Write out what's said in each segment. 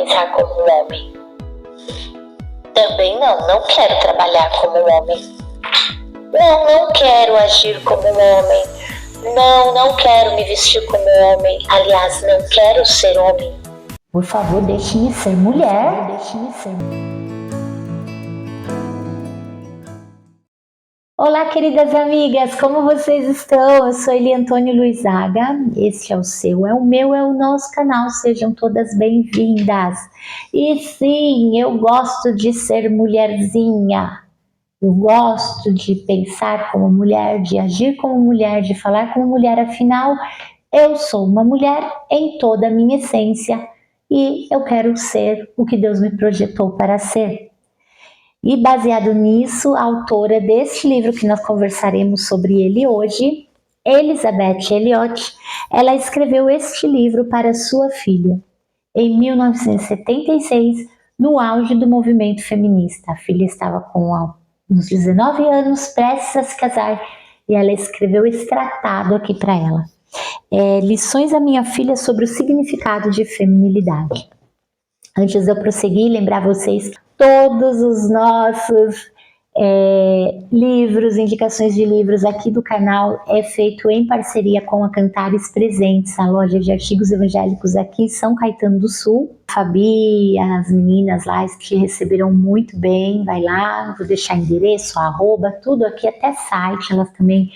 pensar como um homem. Também não quero trabalhar como um homem. Não quero agir como um homem. Não quero me vestir como um homem. Aliás, não quero ser homem. Por favor, deixe-me ser mulher. Deixe-me ser. Olá, queridas amigas, como vocês estão? Eu sou Eli Antônio Luizaga, este é o seu, é o meu, é o nosso canal, sejam todas bem-vindas. E sim, eu gosto de ser mulherzinha, eu gosto de pensar como mulher, de agir como mulher, de falar como mulher, afinal, eu sou uma mulher em toda a minha essência e eu quero ser o que Deus me projetou para ser. E baseado nisso, a autora deste livro que nós conversaremos sobre ele hoje, Elizabeth Elliot, ela escreveu este livro para sua filha em 1976, no auge do movimento feminista. A filha estava com uns 19 anos, prestes a se casar, e ela escreveu esse tratado aqui para ela. Lições à minha filha sobre o significado de feminilidade. Antes de eu prosseguir, lembrar vocês todos os nossos livros, indicações de livros aqui do canal é feito em parceria com a Cantares Presentes, a loja de artigos evangélicos aqui em São Caetano do Sul. A Fabi, as meninas lá te receberam muito bem, vai lá, vou deixar endereço, arroba, tudo aqui, até site, elas também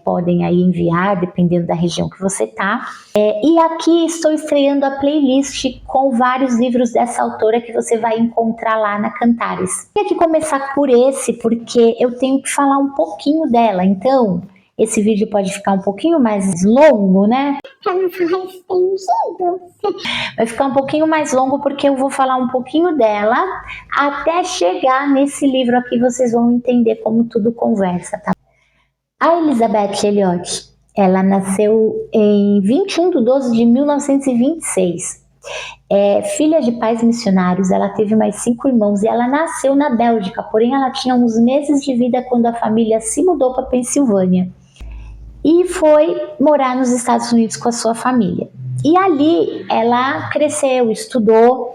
podem aí enviar, dependendo da região que você tá. E aqui estou estreando a playlist com vários livros dessa autora que você vai encontrar lá na Cantares. Queria aqui começar por esse, porque eu tenho que falar um pouquinho dela, então esse vídeo pode ficar um pouquinho mais longo, né? Pra não falar estendido. Vai ficar um pouquinho mais longo porque eu vou falar um pouquinho dela até chegar nesse livro aqui, vocês vão entender como tudo conversa, tá? A Elizabeth Elliot, ela nasceu em 21 de 12 de 1926. Filha de pais missionários, ela teve mais 5 irmãos e ela nasceu na Bélgica, porém ela tinha uns meses de vida quando a família se mudou para Pensilvânia e foi morar nos Estados Unidos com a sua família. E ali ela cresceu, estudou.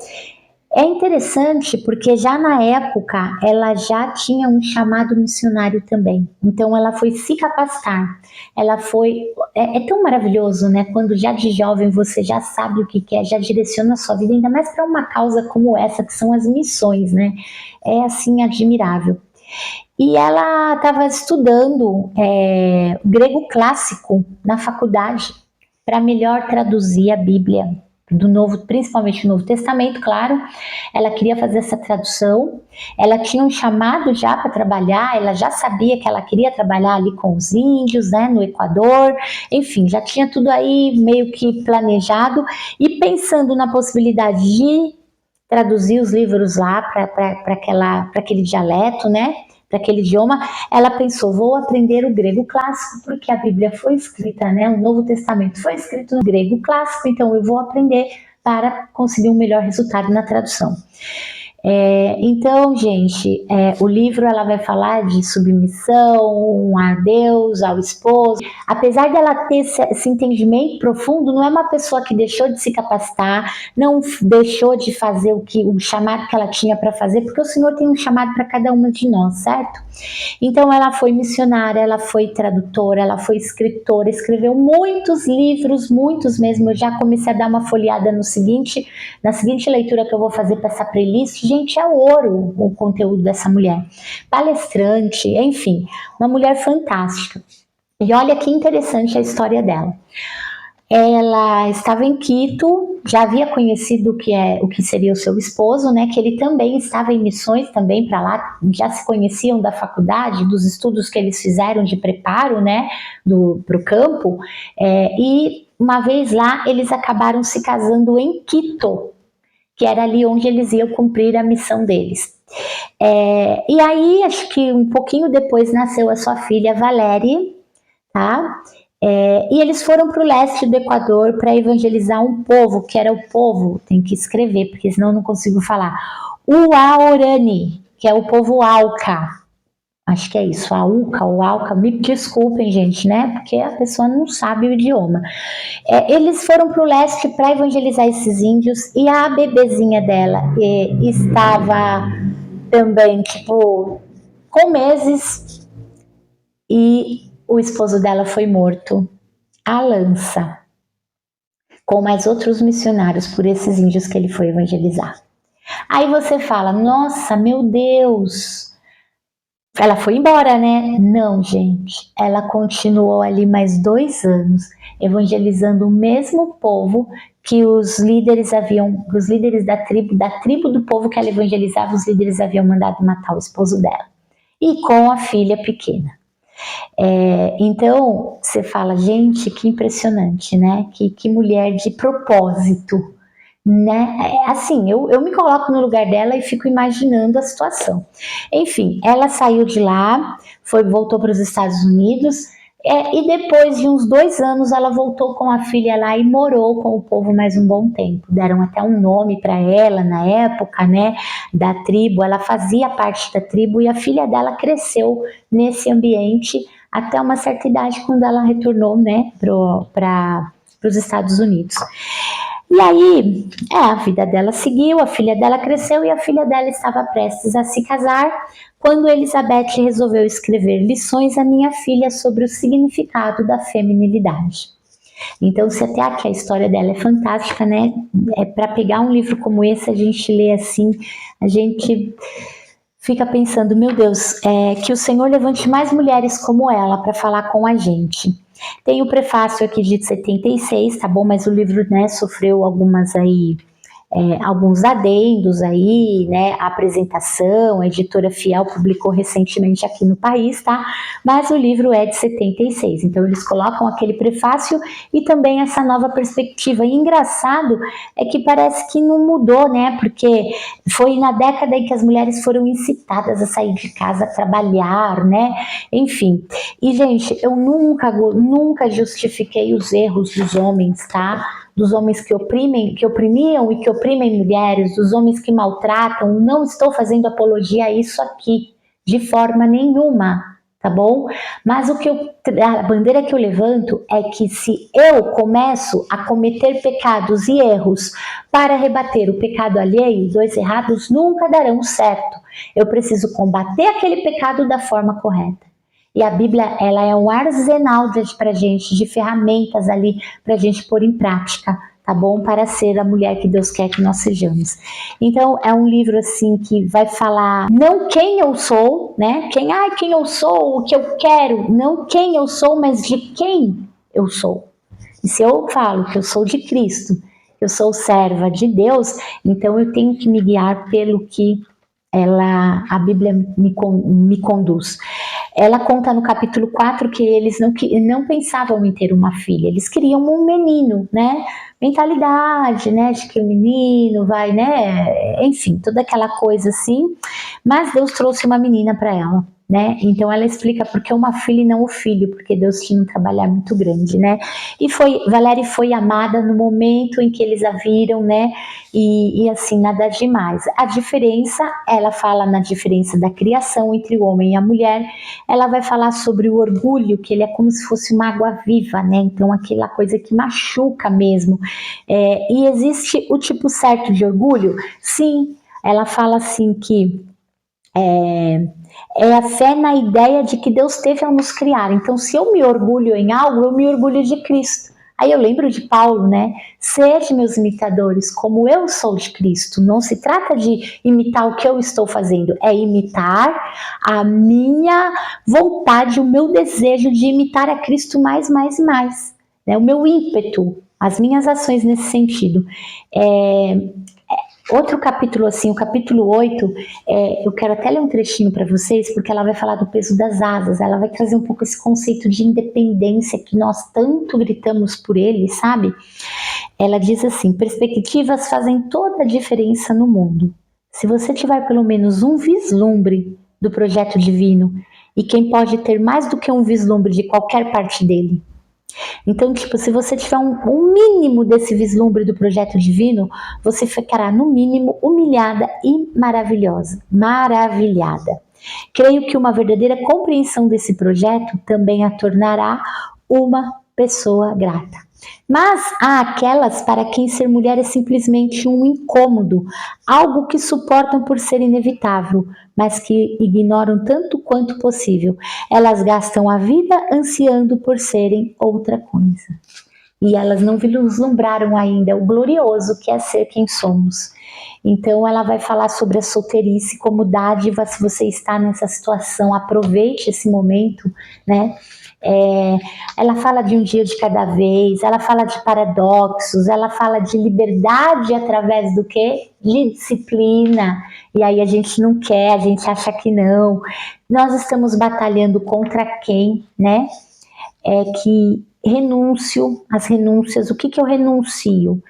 É interessante porque já na época ela já tinha um chamado missionário também, então ela foi se capacitar, ela foi, é tão maravilhoso, né, quando já de jovem você já sabe o que quer, já direciona a sua vida, ainda mais para uma causa como essa, que são as missões, né, é assim admirável. E ela estava estudando grego clássico na faculdade para melhor traduzir a Bíblia, do Novo, principalmente o Novo Testamento, claro. Ela queria fazer essa tradução, ela tinha um chamado já para trabalhar, ela já sabia que ela queria trabalhar ali com os índios, né, no Equador, enfim, já tinha tudo aí meio que planejado e pensando na possibilidade de traduzir os livros lá para aquele dialeto, né, para aquele idioma, ela pensou, vou aprender o grego clássico, porque a Bíblia foi escrita, né? O Novo Testamento foi escrito no grego clássico, então eu vou aprender para conseguir um melhor resultado na tradução. Então, gente, o livro ela vai falar de submissão a Deus, ao esposo. Apesar dela ter esse entendimento profundo, não é uma pessoa que deixou de se capacitar, não deixou de fazer o chamado que ela tinha para fazer, porque o Senhor tem um chamado para cada uma de nós, certo? Então ela foi missionária, ela foi tradutora, ela foi escritora, escreveu muitos livros, muitos mesmo. Eu já comecei a dar uma folheada na seguinte leitura que eu vou fazer para essa playlist. Gente, é ouro o conteúdo dessa mulher. Palestrante, enfim, uma mulher fantástica. E olha que interessante a história dela. Ela estava em Quito, já havia conhecido o que seria o seu esposo, né? Que ele também estava em missões também para lá, já se conheciam da faculdade, dos estudos que eles fizeram de preparo, né? Para o campo. E uma vez lá, eles acabaram se casando em Quito, que era ali onde eles iam cumprir a missão deles. E aí, acho que um pouquinho depois nasceu a sua filha Valéria, tá? E eles foram para o leste do Equador para evangelizar um povo, que era o povo, tem que escrever, porque senão eu não consigo falar, o Aorani, que é o povo Auca. Acho que é isso, a UCA ou ALCA, me desculpem, gente, né? Porque a pessoa não sabe o idioma. Eles foram para o leste para evangelizar esses índios e a bebezinha dela estava também, tipo, com meses e o esposo dela foi morto à lança, com mais outros missionários por esses índios que ele foi evangelizar. Aí você fala, nossa, meu Deus, ela foi embora, né? Não, gente, ela continuou ali mais 2 anos, evangelizando o mesmo povo que os líderes da tribo do povo que ela evangelizava, os líderes haviam mandado matar o esposo dela. E com a filha pequena. Então, você fala, gente, que impressionante, né? Que mulher de propósito, né? Assim, eu me coloco no lugar dela e fico imaginando a situação. Enfim, ela saiu de lá, voltou para os Estados Unidos, e depois de uns 2 anos ela voltou com a filha lá e morou com o povo mais um bom tempo. Deram até um nome para ela na época, né, da tribo. Ela fazia parte da tribo e a filha dela cresceu nesse ambiente até uma certa idade, quando ela retornou, né, para os Estados Unidos. E aí, a vida dela seguiu, a filha dela cresceu e a filha dela estava prestes a se casar, quando Elizabeth resolveu escrever lições à minha filha sobre o significado da feminilidade. Então, se até aqui a história dela é fantástica, né? Para pegar um livro como esse, a gente lê assim, a gente fica pensando, meu Deus, que o Senhor levante mais mulheres como ela para falar com a gente. Tem o prefácio aqui de 76, tá bom? Mas o livro, né, sofreu alguns adendos aí, né? A apresentação, a editora Fiel publicou recentemente aqui no país, tá? Mas o livro é de 76, então eles colocam aquele prefácio e também essa nova perspectiva. E engraçado é que parece que não mudou, né? Porque foi na década em que as mulheres foram incitadas a sair de casa, a trabalhar, né? Enfim. E, gente, eu nunca justifiquei os erros dos homens, tá? Dos homens que oprimiam e que oprimem mulheres, dos homens que maltratam. Não estou fazendo apologia a isso aqui, de forma nenhuma, tá bom? Mas a bandeira que eu levanto é que se eu começo a cometer pecados e erros para rebater o pecado alheio, 2 errados nunca darão certo. Eu preciso combater aquele pecado da forma correta. E a Bíblia, ela é um arsenal pra gente, de ferramentas ali pra gente pôr em prática, tá bom? Para ser a mulher que Deus quer que nós sejamos. Então, é um livro assim que vai falar não quem eu sou, né? Quem eu sou, o que eu quero, não quem eu sou, mas de quem eu sou. E se eu falo que eu sou de Cristo, que eu sou serva de Deus, então eu tenho que me guiar pelo que a Bíblia me conduz. Ela conta no capítulo 4 que eles não pensavam em ter uma filha, eles queriam um menino, né? Mentalidade, né? De que o menino vai, né? Enfim, toda aquela coisa assim. Mas Deus trouxe uma menina para ela, né? Então ela explica por que uma filha e não o filho, porque Deus tinha um trabalhar muito grande, né? E Valéria foi amada no momento em que eles a viram, né? E assim, nada demais. A diferença, ela fala na diferença da criação entre o homem e a mulher. Ela vai falar sobre o orgulho, que ele é como se fosse uma água viva, né? Então aquela coisa que machuca mesmo. E existe o tipo certo de orgulho? Sim, ela fala assim que é a fé na ideia de que Deus teve ao nos criar. Então, se eu me orgulho em algo, eu me orgulho de Cristo. Aí eu lembro de Paulo, né? Sede meus imitadores, como eu sou de Cristo. Não se trata de imitar o que eu estou fazendo, é imitar a minha vontade, o meu desejo de imitar a Cristo mais, mais e mais. Né? O meu ímpeto, as minhas ações nesse sentido. Outro capítulo, assim, o capítulo 8, eu quero até ler um trechinho para vocês, porque ela vai falar do peso das asas, ela vai trazer um pouco esse conceito de independência que nós tanto gritamos por ele, sabe? Ela diz assim, perspectivas fazem toda a diferença no mundo. Se você tiver pelo menos um vislumbre do projeto divino, e quem pode ter mais do que um vislumbre de qualquer parte dele? Então, tipo, se você tiver um mínimo desse vislumbre do projeto divino, você ficará, no mínimo, humilhada e maravilhada. Creio que uma verdadeira compreensão desse projeto também a tornará uma pessoa grata. Mas há aquelas para quem ser mulher é simplesmente um incômodo, algo que suportam por ser inevitável, mas que ignoram tanto quanto possível. Elas gastam a vida ansiando por serem outra coisa. E elas não vislumbraram ainda o glorioso que é ser quem somos. Então ela vai falar sobre a solteirice como dádiva. Se você está nessa situação, aproveite esse momento, né? Ela fala de um dia de cada vez, ela fala de paradoxos, ela fala de liberdade através do quê? De disciplina. E aí a gente não quer, a gente acha que não. Nós estamos batalhando contra quem, né? Que renúncio, as renúncias, o que eu renuncio?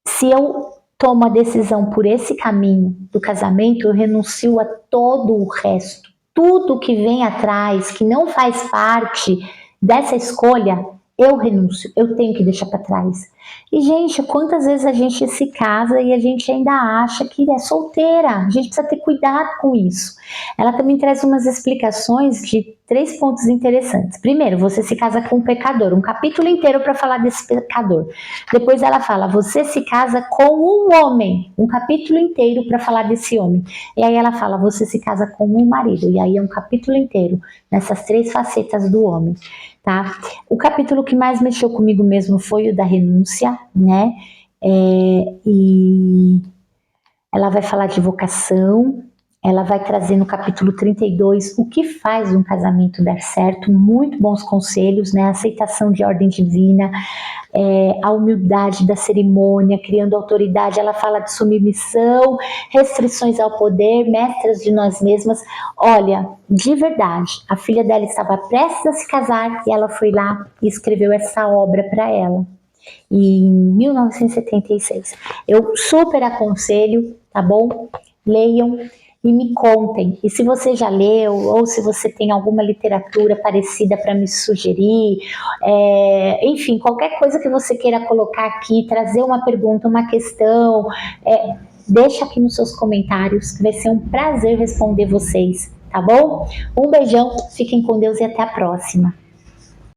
Se eu tomo a decisão por esse caminho do casamento, eu renuncio a todo o resto. Tudo que vem atrás, que não faz parte dessa escolha, eu renuncio, eu tenho que deixar para trás. E, gente, quantas vezes a gente se casa e a gente ainda acha que é solteira? A gente precisa ter cuidado com isso. Ela também traz umas explicações de 3 pontos interessantes. Primeiro, você se casa com um pecador, um capítulo inteiro para falar desse pecador. Depois ela fala, você se casa com um homem, um capítulo inteiro para falar desse homem. E aí ela fala, você se casa com um marido. E aí é um capítulo inteiro nessas 3 facetas do homem. Tá? O capítulo que mais mexeu comigo mesmo foi o da renúncia, né? E ela vai falar de vocação, ela vai trazer no capítulo 32 o que faz um casamento dar certo, muito bons conselhos, né? A aceitação de ordem divina, a humildade da cerimônia, criando autoridade. Ela fala de submissão, restrições ao poder, mestras de nós mesmas. Olha, de verdade, a filha dela estava prestes a se casar e ela foi lá e escreveu essa obra para ela, em 1976. Eu super aconselho, tá bom? Leiam e me contem. E se você já leu, ou se você tem alguma literatura parecida para me sugerir, enfim, qualquer coisa que você queira colocar aqui, trazer uma pergunta, uma questão, deixa aqui nos seus comentários, que vai ser um prazer responder vocês, tá bom? Um beijão, fiquem com Deus e até a próxima.